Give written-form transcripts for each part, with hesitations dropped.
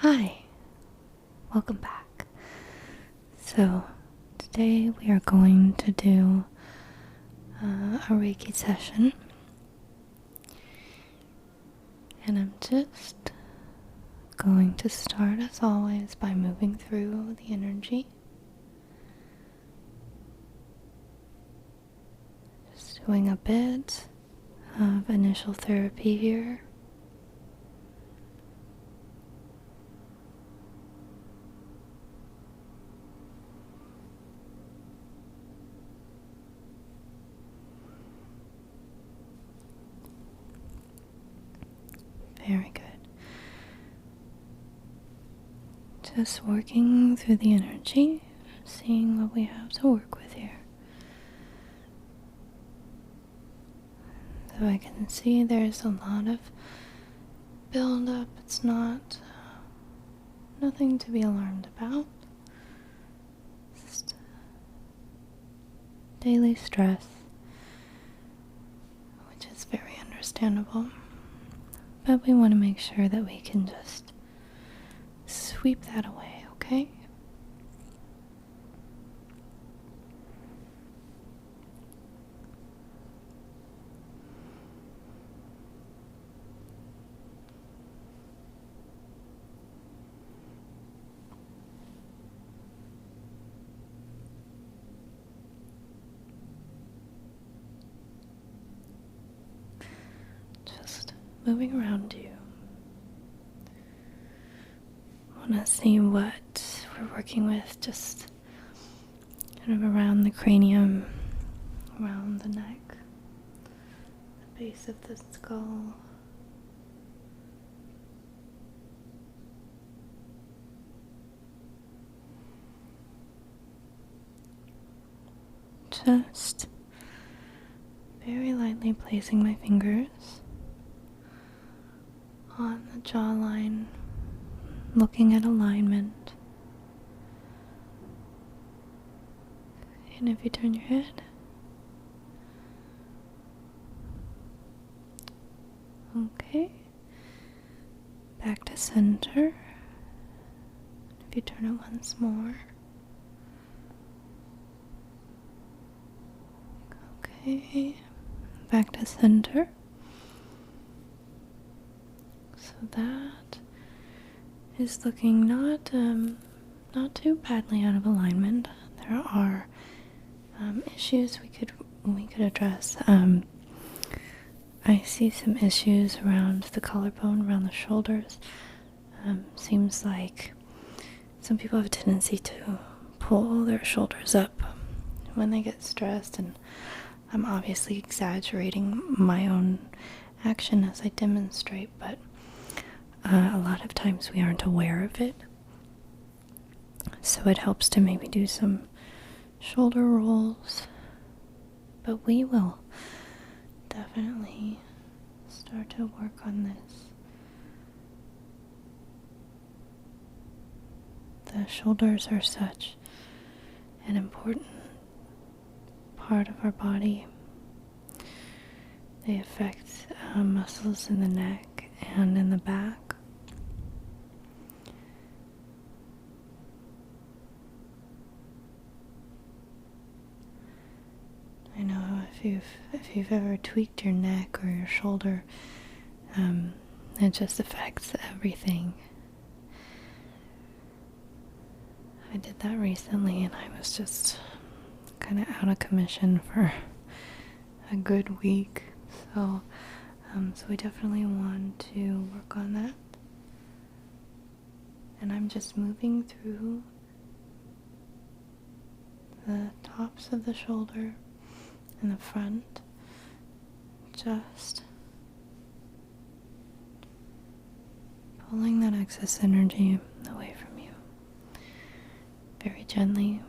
Hi, welcome back. So, today we are going to do a Reiki session, and I'm just going to start as always by moving through the energy. Just doing a bit of initial therapy here. Very good. Just working through the energy, seeing what we have to work with here. So I can see there's a lot of build-up. It's nothing to be alarmed about. Just daily stress, which is very understandable. But we want to make sure that we can just sweep that away, okay? Just moving around you. Want to see what we're working with, just kind of around the cranium, around the neck, the base of the skull. Just very lightly placing my fingers on the jawline, looking at alignment. And if you turn your head, okay, back to center. If you turn it once more, okay, back to center. So that is looking not too badly out of alignment. There are issues we could address. I see some issues around the collarbone, around the shoulders. Seems like some people have a tendency to pull their shoulders up when they get stressed, and I'm obviously exaggerating my own action as I demonstrate, but a lot of times we aren't aware of it. So it helps to maybe do some shoulder rolls, but we will definitely start to work on this. The shoulders are such an important part of our body. They affect muscles in the neck and in the back. I know if you've ever tweaked your neck or your shoulder, it just affects everything. I did that recently, and I was just kind of out of commission for a good week. So we definitely want to work on that. And I'm just moving through the tops of the shoulder in the front, just pulling that excess energy away from you very gently.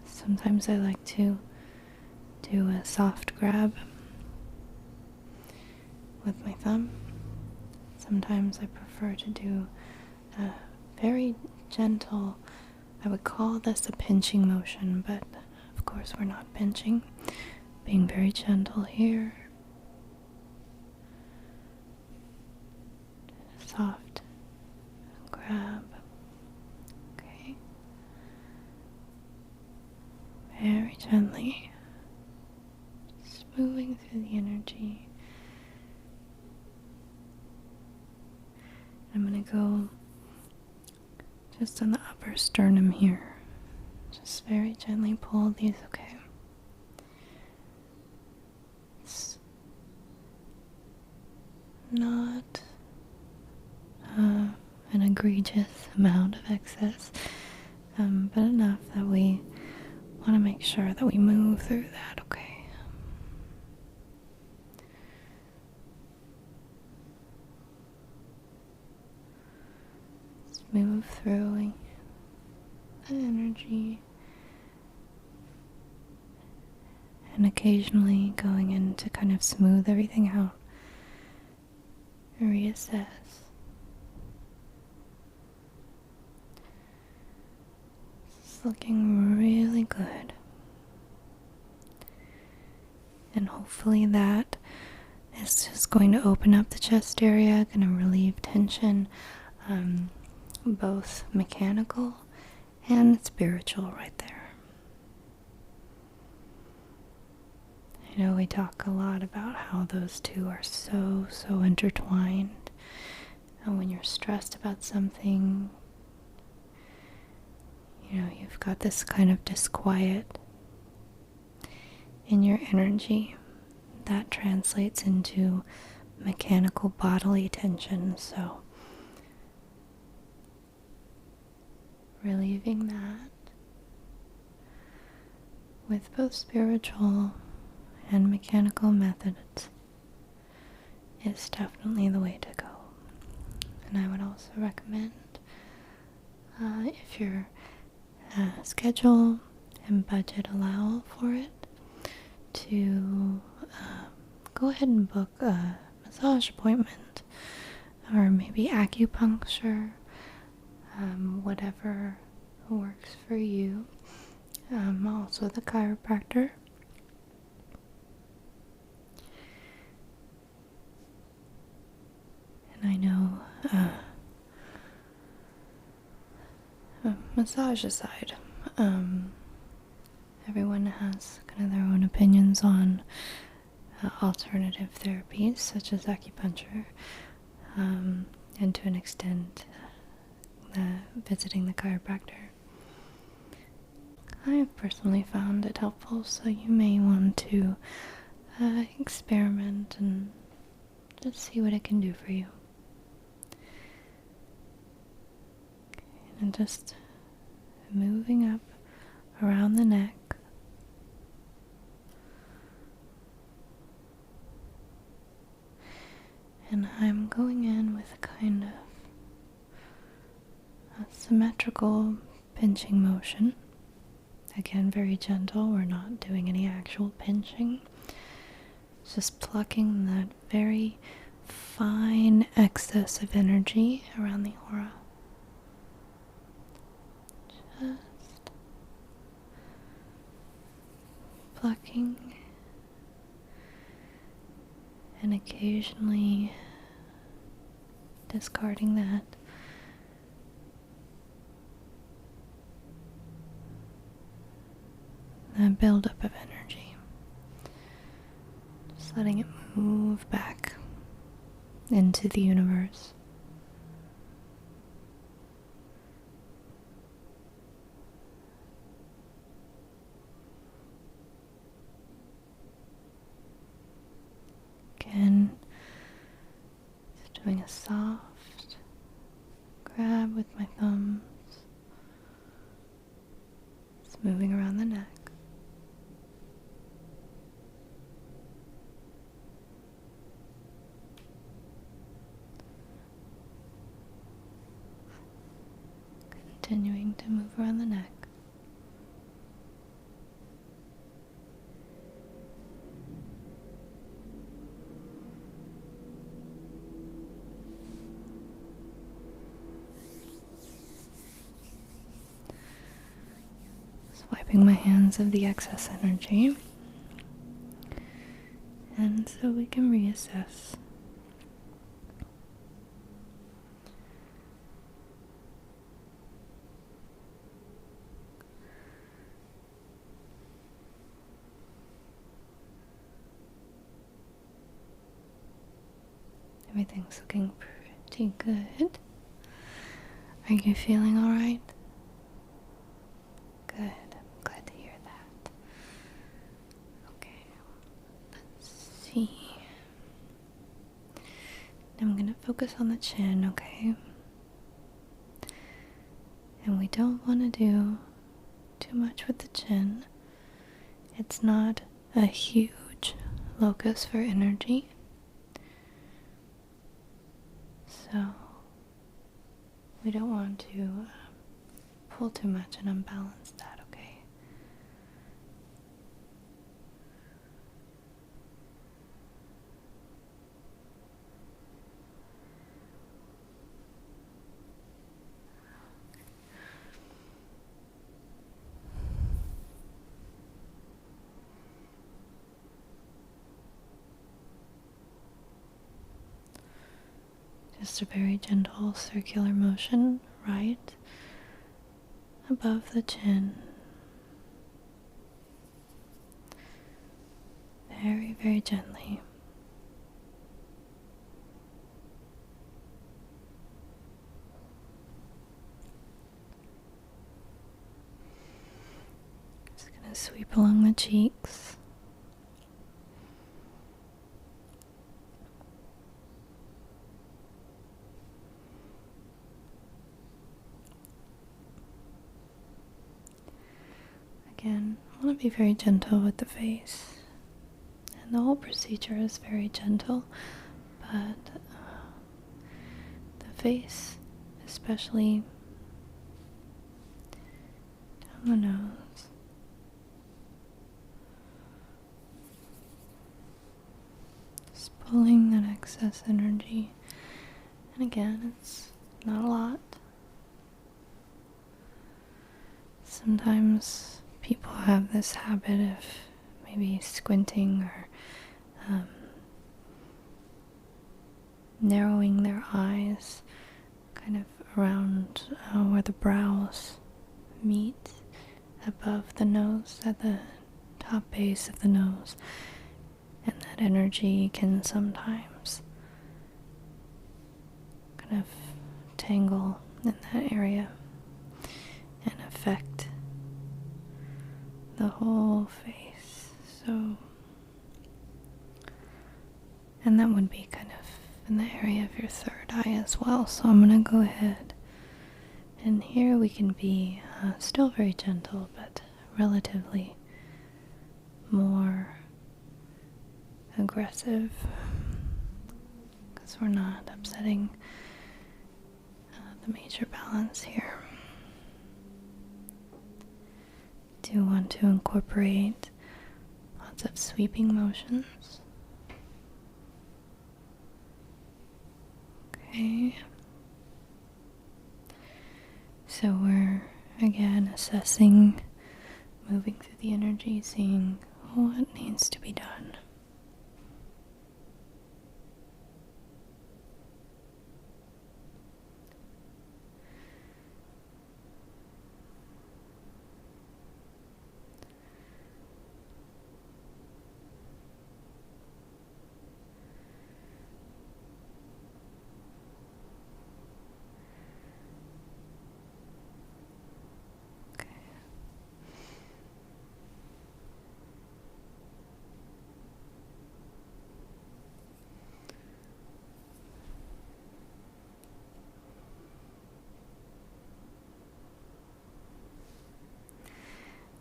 Sometimes I like to do a soft grab with my thumb. Sometimes I prefer to do a very gentle, I would call this a pinching motion, but of course we're not pinching. Being very gentle here. soft grab. Okay. Very gently. Just moving through the energy. I'm going to go just on the upper sternum here. Just very gently pull these, okay? It's not an egregious amount of excess, but enough that we want to make sure that we move through that, okay? Just move through the energy, and occasionally going in to kind of smooth everything out, reassess. It's looking really good. And hopefully that is just going to open up the chest area, going to relieve tension, both mechanical and spiritual right there. I know we talk a lot about how those two are so intertwined. And when you're stressed about something, you've got this kind of disquiet in your energy that translates into mechanical bodily tension. So relieving that with both spiritual and mechanical methods is definitely the way to go. And I would also recommend, if your schedule and budget allow for it, to go ahead and book a massage appointment, or maybe acupuncture, whatever works for you. Also the chiropractor. And I know, massage aside, everyone has kind of their own opinions on alternative therapies such as acupuncture, and to an extent visiting the chiropractor. I have personally found it helpful, so you may want to experiment and just see what it can do for you. Okay, and just moving up around the neck. And I'm going in with a kind of a symmetrical pinching motion. Again, very gentle. We're not doing any actual pinching. Just plucking that very fine excess of energy around the aura. Just plucking, and occasionally discarding that. That buildup of energy. Just letting it move back into the universe. Again, just doing a soft grab with my thumbs. Just moving around the neck. Continuing to move around the neck. Wiping my hands of the excess energy, and so we can reassess. Everything's looking pretty good. Are you feeling alright? Good. I'm glad to hear that. Okay, let's see. Now I'm gonna focus on the chin, okay? And we don't want to do too much with the chin. It's not a huge locus for energy. So we don't want to pull too much and unbalance that, okay? Just a very gentle circular motion right above the chin. Very, very gently. Just gonna sweep along the cheeks. Again, I want to be very gentle with the face. And the whole procedure is very gentle, but the face, especially down the nose, just pulling that excess energy. And again, it's not a lot. Sometimes people have this habit of maybe squinting or narrowing their eyes kind of around where the brows meet above the nose, at the top base of the nose, and that energy can sometimes kind of tangle in that area and affect the whole face. So, and that would be kind of in the area of your third eye as well. So I'm gonna go ahead, and here we can be still very gentle, but relatively more aggressive, because we're not upsetting the major balance here. Do want to incorporate lots of sweeping motions. Okay. So we're again assessing, moving through the energy, seeing what needs to be done.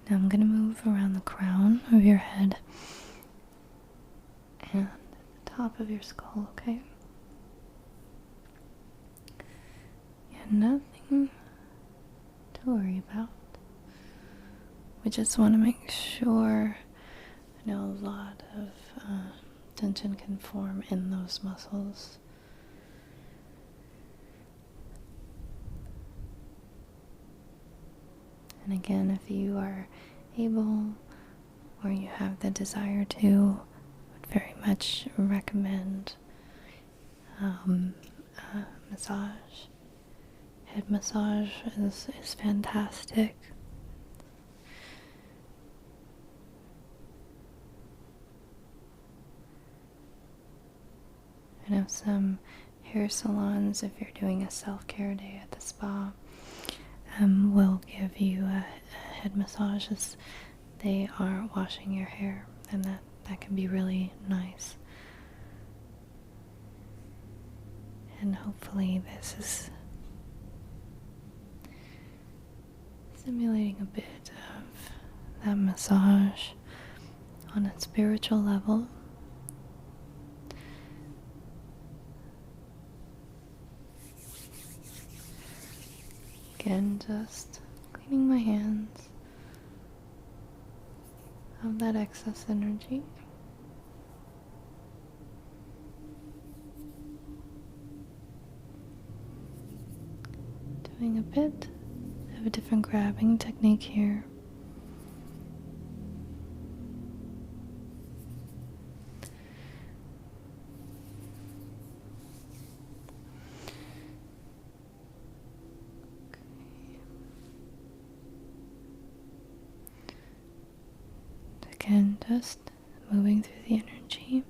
Now I'm going to move around the crown of your head and the top of your skull, okay? And nothing to worry about. We just want to make sure. I know a lot of tension can form in those muscles. And again, if you are able or you have the desire to, I would very much recommend massage. Head massage is fantastic. I know some hair salons, if you're doing a self-care day at the spa, will give you a head massage as they are washing your hair, and that can be really nice. And hopefully this is simulating a bit of that massage on a spiritual level. Again, just cleaning my hands of that excess energy. Doing a bit of a different grabbing technique here. Again, just moving through the energy.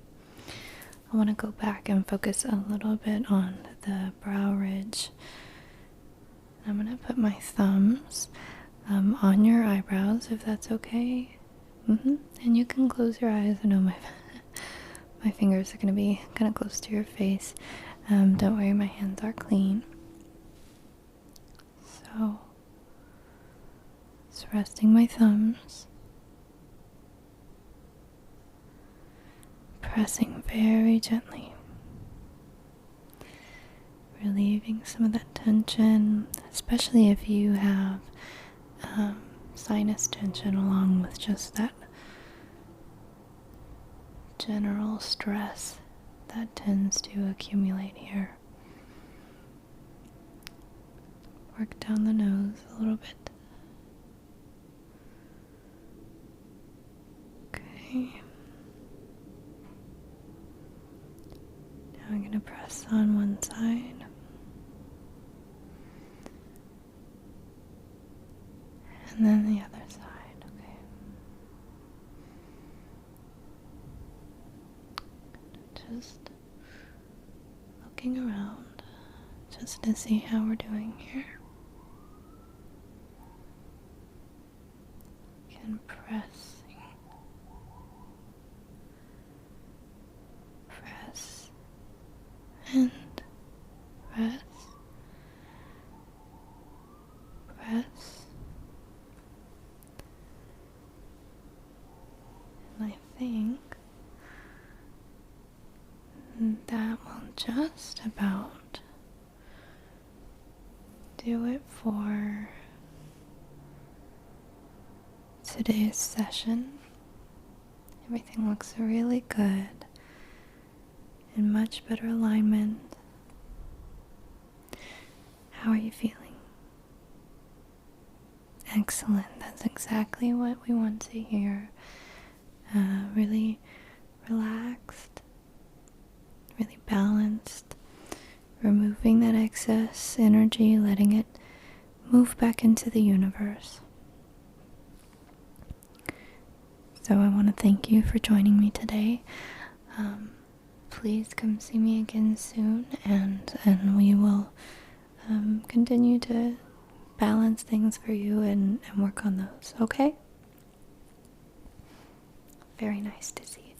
I want to go back and focus a little bit on the brow ridge. I'm going to put my thumbs on your eyebrows, if that's okay. And you can close your eyes. I know my fingers are going to be kind of close to your face. Don't worry, my hands are clean. So, just resting my thumbs. Pressing very gently. Relieving some of that tension, especially if you have sinus tension along with just that general stress that tends to accumulate here. Work down the nose a little bit. Okay. Now I'm going to press on one side. And then the other side, okay. Just looking around, just to see how we're doing here. Again, pressing. Press. And press. Press. I think that will just about do it for today's session. Everything looks really good, in much better alignment. How are you feeling? Excellent. That's exactly what we want to hear. Really relaxed, really balanced, removing that excess energy, letting it move back into the universe. So I want to thank you for joining me today. Please come see me again soon, and we will continue to balance things for you and work on those, okay? Very nice to see you.